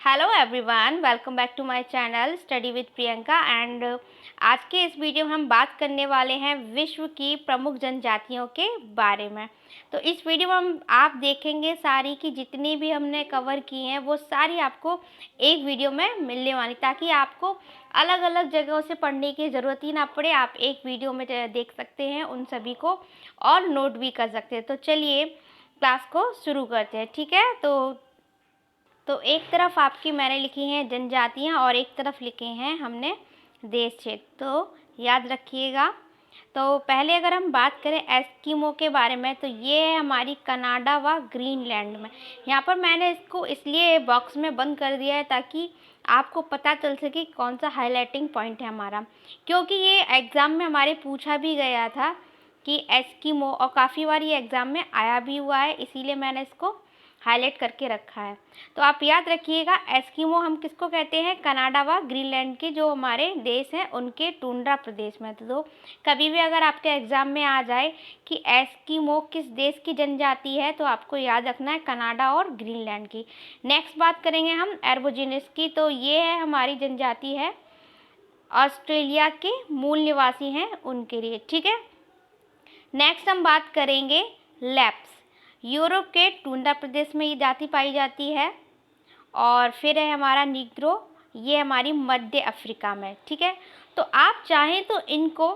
Hello everyone, welcome back to my channel study with Priyanka. And आज के इस video में हम बात करने वाले हैं विश्व की प्रमुख जनजातियों के बारे में। तो इस वीडियो में आप देखेंगे सारी की जितनी भी हमने कवर की हैं वो सारी आपको एक वीडियो में मिलने वाली, ताकि आपको अलग अलग जगहों से पढ़ने की ज़रूरत ही ना पड़े। आप एक वीडियो में देख सकते हैं उन सभी को और नोट भी कर सकते हैं। तो चलिए क्लास को शुरू करते हैं, ठीक है। तो एक तरफ आपकी मैंने लिखी हैं जनजातियाँ और एक तरफ लिखे हैं हमने देश क्षेत्र, तो याद रखिएगा। तो पहले अगर हम बात करें एस्किमो के बारे में, तो ये है हमारी कनाडा व ग्रीनलैंड में। यहाँ पर मैंने इसको इसलिए बॉक्स में बंद कर दिया है ताकि आपको पता चल सके कौन सा हाईलाइटिंग पॉइंट है हमारा, क्योंकि ये एग्ज़ाम में हमारे पूछा भी गया था कि एस्किमो, और काफ़ी बार ये एग्ज़ाम में आया भी हुआ है, इसीलिए मैंने इसको हाईलाइट करके रखा है। तो आप याद रखिएगा, एस्किमो हम किसको कहते हैं? कनाडा व ग्रीनलैंड के जो हमारे देश हैं उनके टुंड्रा प्रदेश में। तो कभी भी अगर आपके एग्ज़ाम में आ जाए कि एस्किमो किस देश की जनजाति है, तो आपको याद रखना है कनाडा और ग्रीनलैंड की। नेक्स्ट बात करेंगे हम एबोरिजिन्स की। तो ये है हमारी जनजाति है ऑस्ट्रेलिया के मूल निवासी हैं उनके लिए, ठीक है। नेक्स्ट हम बात करेंगे लैप्स। यूरोप के टुंड्रा प्रदेश में ये जाति पाई जाती है। और फिर है हमारा नीग्रो, ये हमारी मध्य अफ्रीका में, ठीक है। तो आप चाहें तो इनको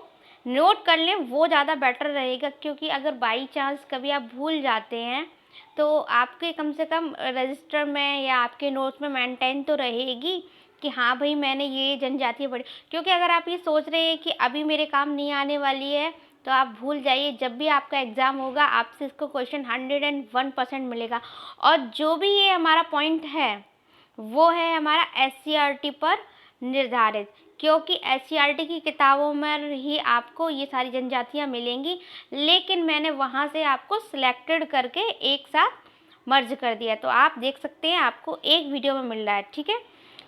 नोट कर लें, वो ज़्यादा बेटर रहेगा, क्योंकि अगर बाई चांस कभी आप भूल जाते हैं तो आपके कम से कम रजिस्टर में या आपके नोट्स में मेंटेन तो रहेगी कि हाँ भाई मैंने ये जनजाति पढ़ी। क्योंकि अगर आप ये सोच रहे हैं कि अभी मेरे काम नहीं आने वाली है, तो आप भूल जाइए, जब भी आपका एग्ज़ाम होगा आपसे इसको क्वेश्चन 101% मिलेगा। और जो भी ये हमारा पॉइंट है वो है हमारा SCERT पर निर्धारित, क्योंकि SCERT की किताबों में ही आपको ये सारी जनजातियाँ मिलेंगी, लेकिन मैंने वहाँ से आपको सिलेक्टेड करके एक साथ मर्ज कर दिया। तो आप देख सकते हैं आपको एक वीडियो में मिल रहा है, ठीक है।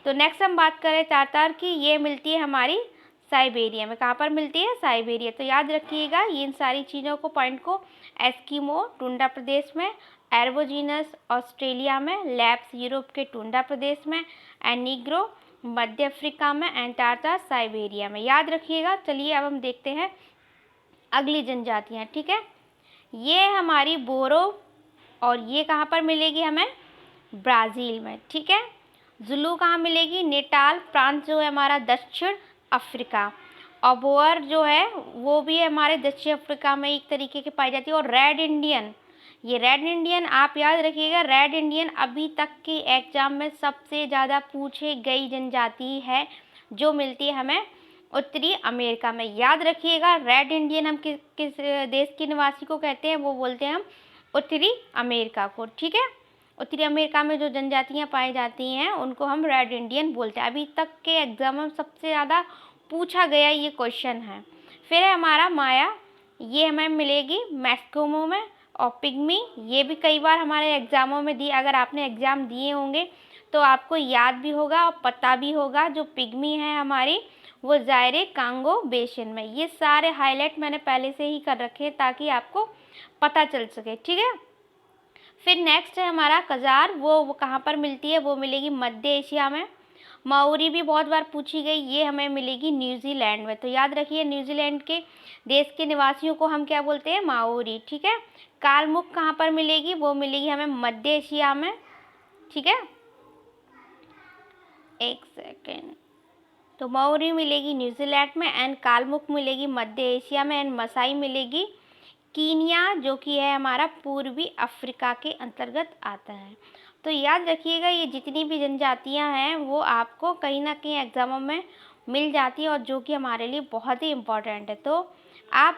तो नेक्स्ट हम बात करें तातार की। ये मिलती है हमारी साइबेरिया में। कहाँ पर मिलती है? साइबेरिया। तो याद रखिएगा ये इन सारी चीज़ों को, पॉइंट को, एस्किमो टुंड्रा प्रदेश में, एबोरिजिनस ऑस्ट्रेलिया में, लैप्स यूरोप के टुंड्रा प्रदेश में, एंड नीग्रो मध्य अफ्रीका में, एंड टाटा साइबेरिया में। याद रखिएगा। चलिए अब हम देखते हैं अगली जनजातियाँ, ठीक है। ये हमारी बोरो, और ये कहाँ पर मिलेगी हमें? ब्राज़ील में, ठीक है। जुलू कहाँ मिलेगी? नेटाल प्रांत जो है हमारा दक्षिण अफ्रीका। और बोअर जो है वो भी हमारे दक्षिण अफ्रीका में एक तरीके की पाई जाती है। और रेड इंडियन, ये रेड इंडियन आप याद रखिएगा, रेड इंडियन अभी तक के एग्जाम में सबसे ज़्यादा पूछे गई जनजाति है, जो मिलती है हमें उत्तरी अमेरिका में। याद रखिएगा, रेड इंडियन हम किस देश के निवासी को कहते हैं? वो बोलते हैं हम उत्तरी अमेरिका को, ठीक है। उत्तरी अमेरिका में जो जनजातियाँ पाई जाती हैं उनको हम रेड इंडियन बोलते हैं। अभी तक के एग्जाम में सबसे ज़्यादा पूछा गया ये क्वेश्चन है। फिर है हमारा माया, ये हमें मिलेगी मैस्कोमो में। और पिग्मी, ये भी कई बार हमारे एग्ज़ामों में दी, अगर आपने एग्ज़ाम दिए होंगे तो आपको याद भी होगा और पता भी होगा। जो पिग्मी है हमारी वो ज़ायरे कांगो बेसिन में। ये सारे हाईलाइट मैंने पहले से ही कर रखे हैं ताकि आपको पता चल सके, ठीक है। फिर नेक्स्ट है हमारा कजार, वो कहाँ पर मिलती है? वो मिलेगी मध्य एशिया में। माओरी भी बहुत बार पूछी गई, ये हमें मिलेगी न्यूजीलैंड में। तो याद रखिए, न्यूजीलैंड के देश के निवासियों को हम क्या बोलते हैं? माओरी, ठीक है। कालमुख कहाँ पर मिलेगी? वो मिलेगी हमें मध्य एशिया में, ठीक है। एक सेकेंड। तो माओरी मिलेगी न्यूजीलैंड में, एंड कालमुख मिलेगी मध्य एशिया में, एंड मसाई मिलेगी कीनिया, जो कि है हमारा पूर्वी अफ्रीका के अंतर्गत आता है। तो याद रखिएगा, ये जितनी भी जनजातियां हैं वो आपको कहीं ना कहीं एग्जामों में मिल जाती है, और जो कि हमारे लिए बहुत ही इम्पोर्टेंट है। तो आप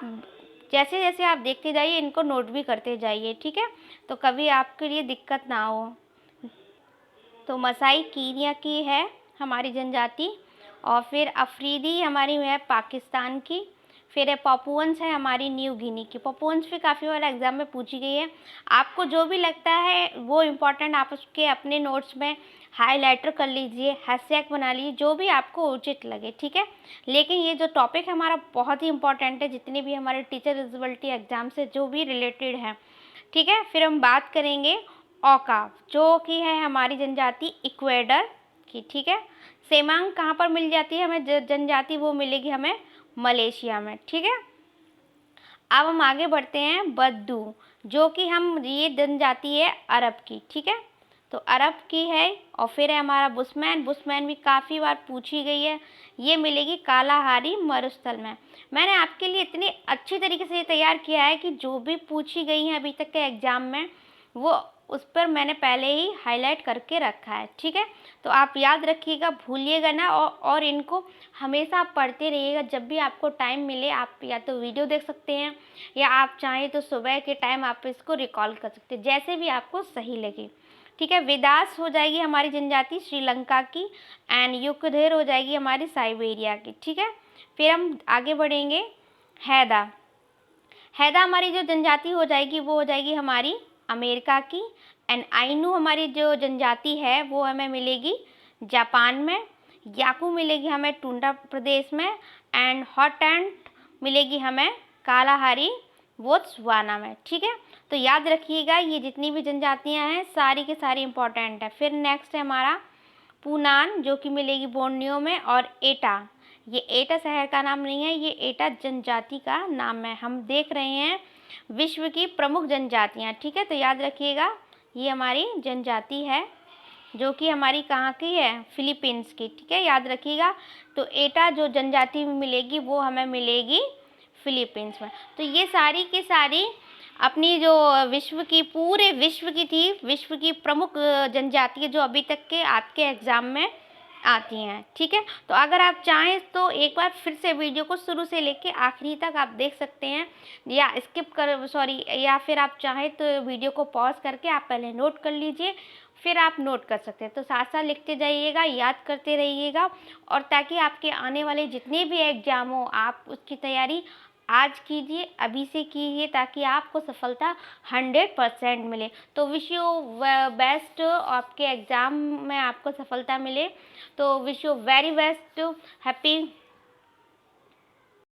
जैसे जैसे आप देखते जाइए, इनको नोट भी करते जाइए, ठीक है, तो कभी आपके लिए दिक्कत ना हो। तो मसाई कीनिया की है हमारी जनजाति। और फिर अफरीदी हमारी है पाकिस्तान की। फिर है पपुअन्स, है हमारी न्यू गिनी की। पपुअन्स भी काफ़ी बार एग्जाम में पूछी गई है। आपको जो भी लगता है वो इम्पोर्टेंट आप उसके अपने नोट्स में हाईलाइटर कर लीजिए, हैशटैग बना लीजिए, जो भी आपको उचित लगे, ठीक है। लेकिन ये जो टॉपिक हमारा बहुत ही इंपॉर्टेंट है, जितने भी हमारे टीचर एलिजिबिलिटी एग्जाम से जो भी रिलेटेड है, ठीक है। फिर हम बात करेंगे ओका, जो कि है हमारी जनजाति इक्वेडर की, ठीक है। सेमांग कहाँ पर मिल जाती है हमें जनजाति, वो मिलेगी हमें मलेशिया में, ठीक है। अब हम आगे बढ़ते हैं बद्दू, जो कि हम ये जनजाति है अरब की, ठीक है। तो अरब की है। और फिर है हमारा बुशमैन, बुशमैन भी काफ़ी बार पूछी गई है, ये मिलेगी कालाहारी मरुस्थल में। मैंने आपके लिए इतनी अच्छी तरीके से ये तैयार किया है कि जो भी पूछी गई हैं अभी तक के एग्ज़ाम में, वो उस पर मैंने पहले ही हाईलाइट करके रखा है, ठीक है। तो आप याद रखिएगा, भूलिएगा ना, और इनको हमेशा आप पढ़ते रहिएगा। जब भी आपको टाइम मिले आप या तो वीडियो देख सकते हैं, या आप चाहें तो सुबह के टाइम आप इसको रिकॉल कर सकते हैं, जैसे भी आपको सही लगे, ठीक है। वेदास हो जाएगी हमारी जनजाति श्रीलंका की, एंड युकधेर हो जाएगी हमारी साइबेरिया की, ठीक है। फिर हम आगे बढ़ेंगे। हैदा, हैदा हमारी जो जनजाति हो जाएगी वो हो जाएगी हमारी अमेरिका की। एंड आइनू हमारी जो जनजाति है वो हमें मिलेगी जापान में। याकू मिलेगी हमें टुंडा प्रदेश में। एंड हॉटैंड मिलेगी हमें कालाहारी बोत्सवाना में, ठीक है। तो याद रखिएगा, ये जितनी भी जनजातियां हैं सारी की सारी इंपॉर्टेंट है। फिर नेक्स्ट है हमारा पूनान, जो कि मिलेगी बोर्नियो में। और एटा, ये एटा शहर का नाम नहीं है, ये एटा जनजाति का नाम है। हम देख रहे हैं विश्व की प्रमुख जनजातियां, ठीक है। तो याद रखिएगा, ये हमारी जनजाति है जो कि हमारी कहाँ की है, फिलीपींस की, ठीक है, याद रखिएगा। तो एटा जो जनजाति मिलेगी वो हमें मिलेगी फिलीपींस में। तो ये सारी की सारी अपनी जो विश्व की, पूरे विश्व की थी, विश्व की प्रमुख जनजाति जो अभी तक के आपके एग्ज़ाम में आती हैं, ठीक है। तो अगर आप चाहें तो एक बार फिर से वीडियो को शुरू से लेके आखिरी तक आप देख सकते हैं, या स्किप कर सॉरी या फिर आप चाहें तो वीडियो को पॉज करके आप पहले नोट कर लीजिए, फिर आप नोट कर सकते हैं। तो साथ साथ लिखते जाइएगा, याद करते रहिएगा, और ताकि आपके आने वाले जितने भी एग्ज़ाम हो आप उसकी तैयारी आज कीजिए, अभी से कीजिए, ताकि आपको सफलता 100% मिले। तो विश यू बेस्ट, आपके एग्ज़ाम में आपको सफलता मिले। तो wish you very best, happy